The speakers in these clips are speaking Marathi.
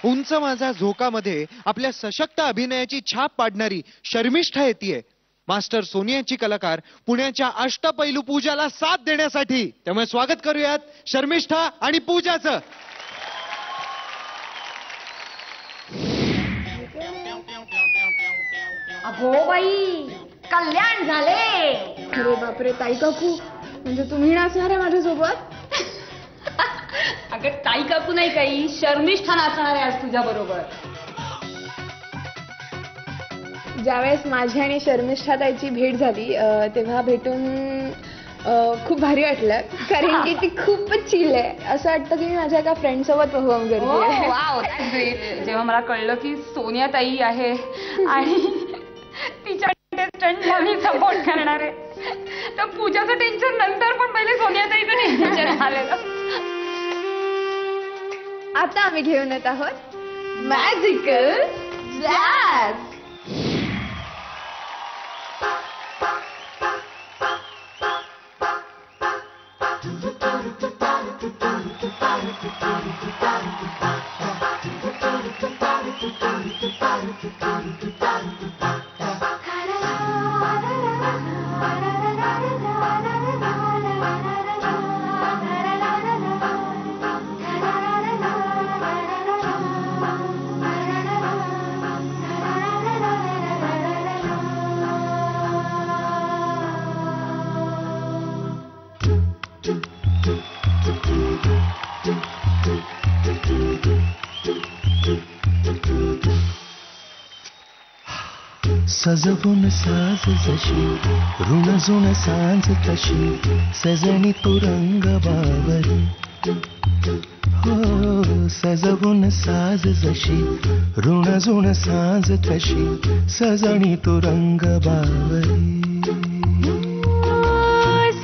उंच माझा झोकामध्ये आपल्या सशक्त अभिनयाची छाप पाडणारी शर्मिष्ठा येतीये. मास्टर सोनियाची कलाकार पुण्याच्या अष्टपैलू पूजाला साथ देण्यासाठी. त्यामुळे स्वागत करूयात शर्मिष्ठा आणि पूजाचं. अगो बाई, कल्याण झाले. अरे बापरे ताई काकू, म्हणजे तुम्ही नाचणार आहे माझ्यासोबत? अगं ताई काकू नाही, काही शर्मिष्ठा नाचणार आहे आज तुझ्या बरोबर. ज्यावेळेस माझी आणि शर्मिष्ठा ताईची भेट झाली तेव्हा भेटून खूप भारी वाटलं, कारण की ती खूपच चिल आहे. असं वाटतं की मी माझ्या एका फ्रेंड सोबत परफॉर्म करते. वाव, जेव्हा मला कळलं की सोनिया ताई आहे आणि तिच्या टेस्टंटला मी सपोर्ट करणार आहे, तर पूजाचं टेन्शन नंतर, पण पहिले सोनिया ताईचं टेन्शन आलेलं. आता आम्ही घेऊन येत आहोत मॅजिकल जॅझ. सजवून साज जशी ऋणजुण सांज तशी सजनी तू रंग बावरी. हो सजवून साज जशी ऋणजुण सांज तशी सजनी तू रंग बावरी.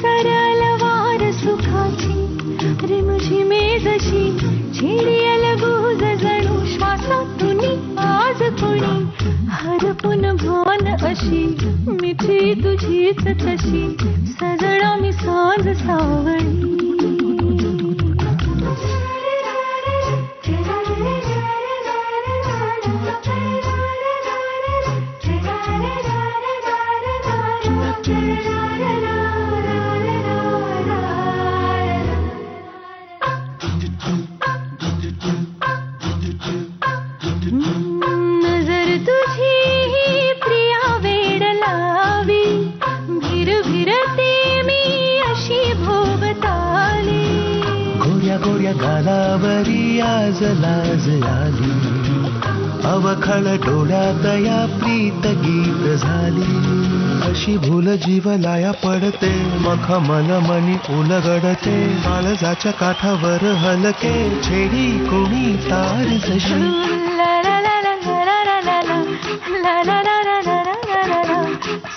सरळ वार सुखाची रिमझिमे जशी झिडियल गुज जणू श्वासातून आज कोणी हरपून भान अशी मिठी तुझीच तशी सजणा मी सांज सावळी. गालावरी आज लाज आली अवखळ डोळ्यात या प्रीत गीत झाली. अशी भूल जीवलाया पडते मखमल मनी उलगडते काळजाच्या काठावर हलके छेडी कोणी तार जशी.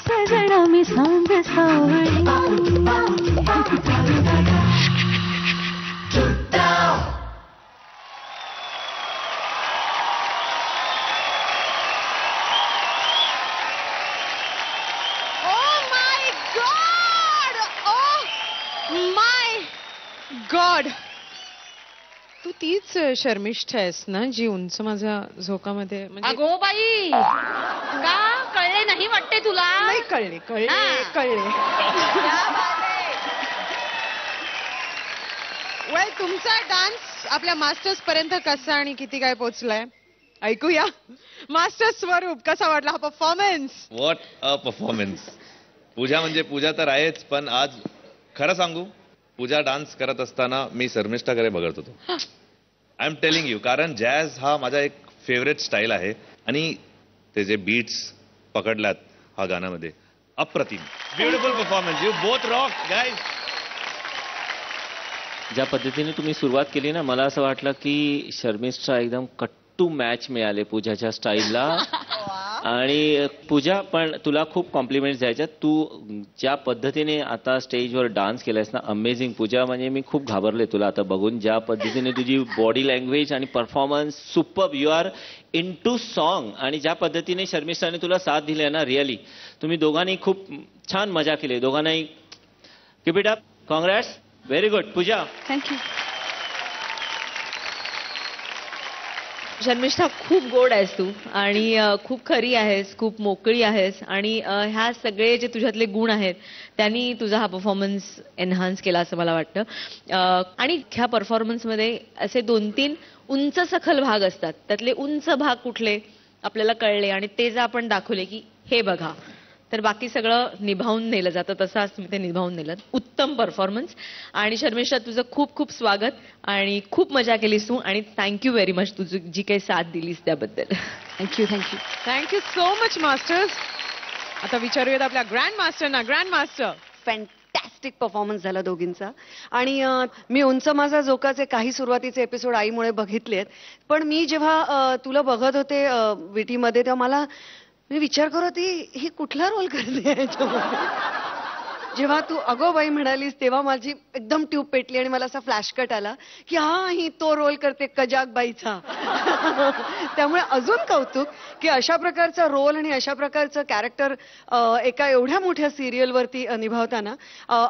सजणा मी सांज सावळी. गॉड, तू तीच शर्मिष्ठा आहेस ना जी उंच माझ्या झोकामध्ये? अगो बाई, का कळले नाही वाटते तुला? नाही, कळले कळले कळले. वेल, तुमचा डान्स आपल्या मास्टर्स पर्यंत कसा आणि किती काय पोहोचलाय ऐकूया. मास्टर स्वरूप, कसा वाटला हा performance? What a performance. Pooja म्हणजे पूजा तर आहेच, पण आज खरं सांगू, पूजा डान्स करत असताना मी शर्मिष्ठाकडे बघत होतो. आय एम टेलिंग यू, कारण जॅझ हा माझा एक फेवरेट स्टाईल आहे आणि ते जे बीट्स पकडल्यात हा गाण्यामध्ये, अप्रतिम. Beautiful performance. You both rock guys. ज्या पद्धतीने तुम्ही सुरुवात केली ना, मला असं वाटलं की शर्मिष्ठा एकदम कट्टू मॅच मिळाले पूजाच्या स्टाईलला. आणि पूजा, पण तुला खूप कॉम्प्लिमेंट्स द्यायच्या. तू ज्या पद्धतीने आता स्टेजवर डान्स केलायस ना, अमेझिंग पूजा. म्हणजे मी खूप घाबरले तुला आता बघून, ज्या पद्धतीने तुझी बॉडी लँग्वेज आणि performance superb. You are into song. आणि ज्या पद्धतीने शर्मिष्ठाने तुला साथ दिली आहे ना, रिअली तुम्ही दोघांनी खूप छान मजा केली. दोघांनाही keep it up. Congrats. Very good Pooja. Thank you. Sharmishtha, खूप गोड आहेस तू आणि खूप खरी आहेस, खूप मोकळी आहेस आणि ह्या सगळे जे तुझ्यातले गुण आहेत त्यांनी तुझा हा परफॉर्मन्स एनहान्स केला असं मला वाटतं. आणि ह्या परफॉर्मन्समध्ये असे 2-3 उंच सखल भाग असतात, त्यातले उंच भाग कुठले आपल्याला कळले आणि ते जर आपण दाखवले की हे बघा, तर बाकी सगळं निभावून नेलं जातं. तसं आज तुम्ही ते निभावून नेलं. उत्तम परफॉर्मन्स. आणि शर्मिष्ठा, तुझं खूप खूप स्वागत आणि खूप मजा केलीस तू आणि थँक्यू व्हेरी मच तुझी जी काही साथ दिलीस त्याबद्दल. Thank you so much masters. आता विचारूयात आपल्या ग्रँड मास्टरना. ग्रँड मास्टर, फॅन्टॅस्टिक परफॉर्मन्स झाला दोघींचा. आणि मी उंच माझा जोकाचे काही सुरुवातीचे एपिसोड आईमुळे बघितलेत, पण मी जेव्हा तुला बघत होते विटीमध्ये तेव्हा मी विचार करत होती ही कुठला रोल करते याच्यामध्ये. जेव्हा तू अगोबाई म्हणालीस तेव्हा माझी एकदम ट्यूब पेटली आणि मला असा फ्लॅशकट आला की हा ही तो रोल करते कजाकबाईचा. त्यामुळे अजून कौतुक की अशा प्रकारचा रोल आणि अशा प्रकारचं कॅरेक्टर एका एवढ्या मोठ्या सिरियलवरती निभावताना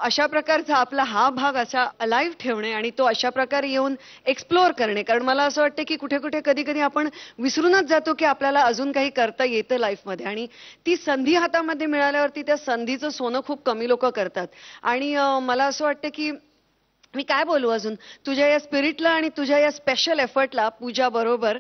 अशा प्रकारचा आपला हा भाग असा अलाइव्ह ठेवणे आणि तो अशा प्रकारे येऊन एक्सप्लोअर करणे. कारण मला असं वाटतं की कुठे कुठे कधी कधी आपण विसरूनच जातो की आपल्याला अजून काही करता येतं लाईफमध्ये आणि ती संधी हातामध्ये मिळाल्यावरती त्या संधीचं सोनं खूप कमी लोक करतात. आणि मला असं वाटतं की मी काय बोलू अजून तुझ्या या स्पिरिटला आणि तुझ्या या स्पेशल एफर्टला पूजा बरोबर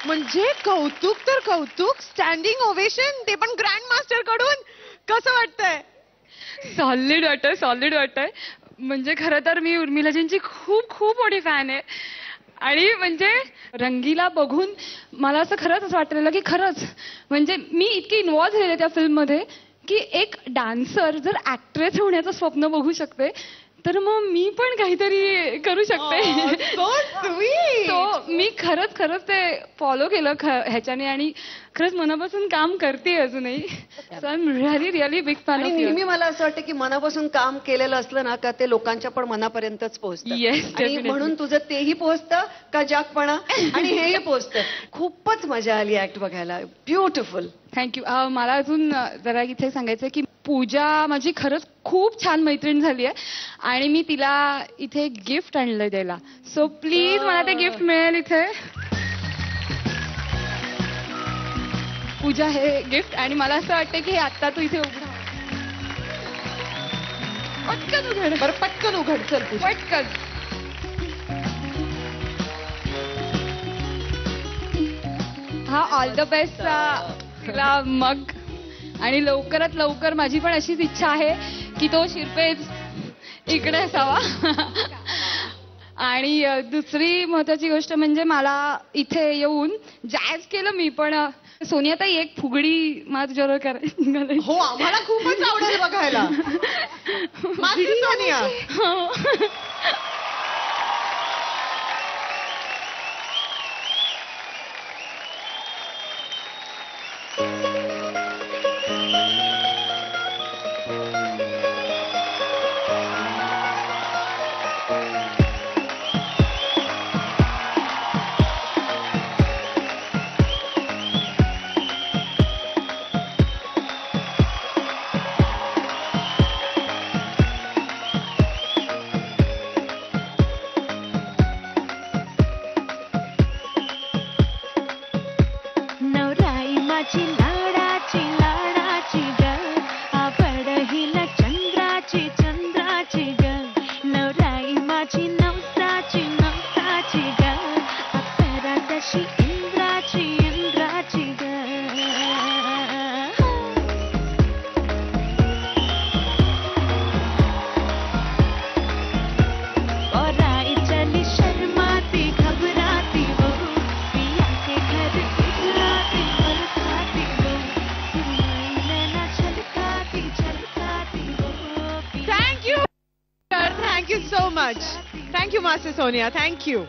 म्हणजे कौतुक तर कौतुक. स्टँडिंग ओवेशन, ते पण ग्रँड मास्टर कडून. कसं वाटतंय? सॉलिड वाटतंय. म्हणजे खरं तर मी उर्मिलाजींची खूप खूप मोठी फॅन आहे आणि म्हणजे रंगीला बघून मला असं खरंच वाटलेलं की खरंच म्हणजे मी इतकी इन्व्हॉल्व्ह झालेले त्या फिल्ममध्ये की एक डान्सर जर ऍक्ट्रेस होण्याचं स्वप्न बघू शकते तर मग मी पण काहीतरी करू शकते. तो मी खरंच ते फॉलो केलं ह्याच्याने आणि खरंच मनापासून काम करते अजूनही. So I am really big fan. आणि नेहमी मला असं वाटतं की मनापासून काम केलेलं असलं ना का ते लोकांच्या पण मनापर्यंतच पोहोचतं. आणि म्हणून तुझं तेही पोहोचतं का जागपणा आणि हेही पोहोचतं. खूपच मजा आली ऍक्ट बघायला. ब्युटिफुल. थँक्यू. मला अजून जरा इथे सांगायचं की पूजा माझी खरंच खूप छान मैत्रीण झाली आहे आणि मी तिला इथे गिफ्ट आणलंय द्यायला. सो प्लीज मला ते गिफ्ट मिळेल इथे. पूजा हे गिफ्ट आणि मला असं वाटतं की हे आत्ता तू इथे उघडा. पटकन उघड. बरं पटकन उघड. चल पटकन. हा ऑल द बेस्टचा तिला मग आणि लवकरात लवकर माझी पण अशीच इच्छा आहे की तो शिरपेज इकडे असावा. आणि दुसरी महत्वाची गोष्ट म्हणजे मला इथे येऊन जॅझ केलं मी पण. सोनियाताई एक फुगडी मला तुझ्यावर करायची. हो आम्हाला खूपच आवडेल बघायला. Sonia so much. Thank you, Master Sonia. Thank you.